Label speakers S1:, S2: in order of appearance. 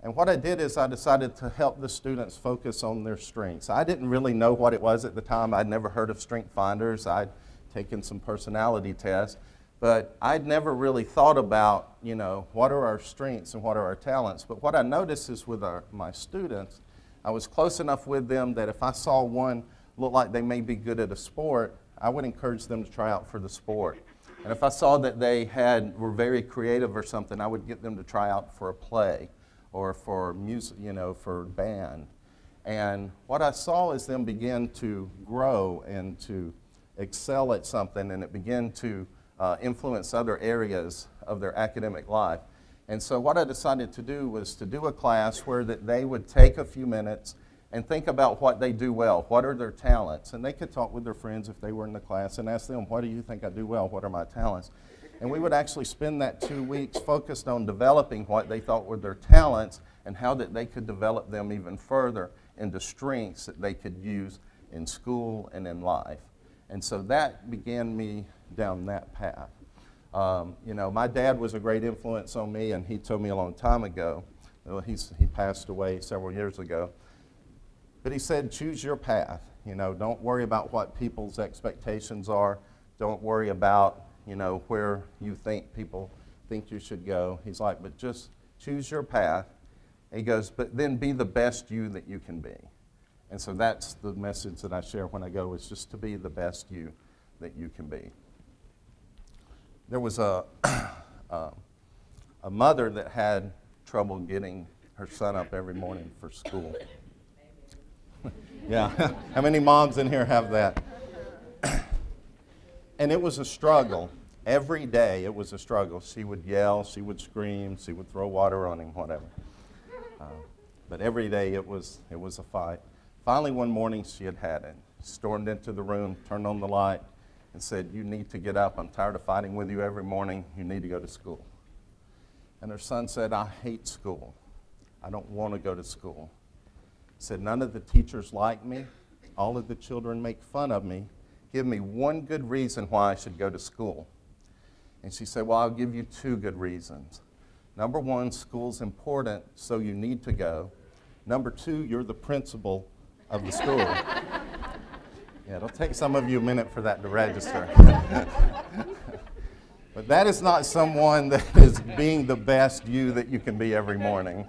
S1: And what I did is I decided to help the students focus on their strengths. I didn't really know what it was at the time. I'd never heard of strength finders. I'd taken some personality tests, but I'd never really thought about, you know, what are our strengths and what are our talents. But what I noticed is with my students, I was close enough with them that if I saw one look like they may be good at a sport, I would encourage them to try out for the sport. And if I saw that they were very creative or something, I would get them to try out for a play or for music, you know, for band. And what I saw is them begin to grow and to excel at something, and it began to influence other areas of their academic life. And so what I decided to do was to do a class where that they would take a few minutes and think about what they do well, what are their talents. And they could talk with their friends if they were in the class and ask them, what do you think I do well, what are my talents? And we would actually spend that 2 weeks focused on developing what they thought were their talents and how that they could develop them even further into strengths that they could use in school and in life. And so that began me down that path. You know, my dad was a great influence on me, and he told me a long time ago, well, he passed away several years ago, but he said, choose your path. You know, don't worry about what people's expectations are. Don't worry about, you know, where you think people think you should go. He's like, but just choose your path. And he goes, but then be the best you that you can be. And so that's the message that I share when I go, is just to be the best you that you can be. There was a mother that had trouble getting her son up every morning for school. Yeah, how many moms in here have that? And it was a struggle. Every day it was a struggle. She would yell, she would scream, she would throw water on him, whatever. But every day it was a fight. Finally, one morning she had it. Stormed into the room, turned on the light, and said, you need to get up. I'm tired of fighting with you every morning. You need to go to school. And her son said, I hate school. I don't want to go to school. He said, none of the teachers like me. All of the children make fun of me. Give me one good reason why I should go to school. And she said, well, I'll give you 2 good reasons. Number 1, school's important, so you need to go. Number 2, you're the principal of the school. Yeah, it'll take some of you a minute for that to register. But that is not someone that is being the best you that you can be every morning.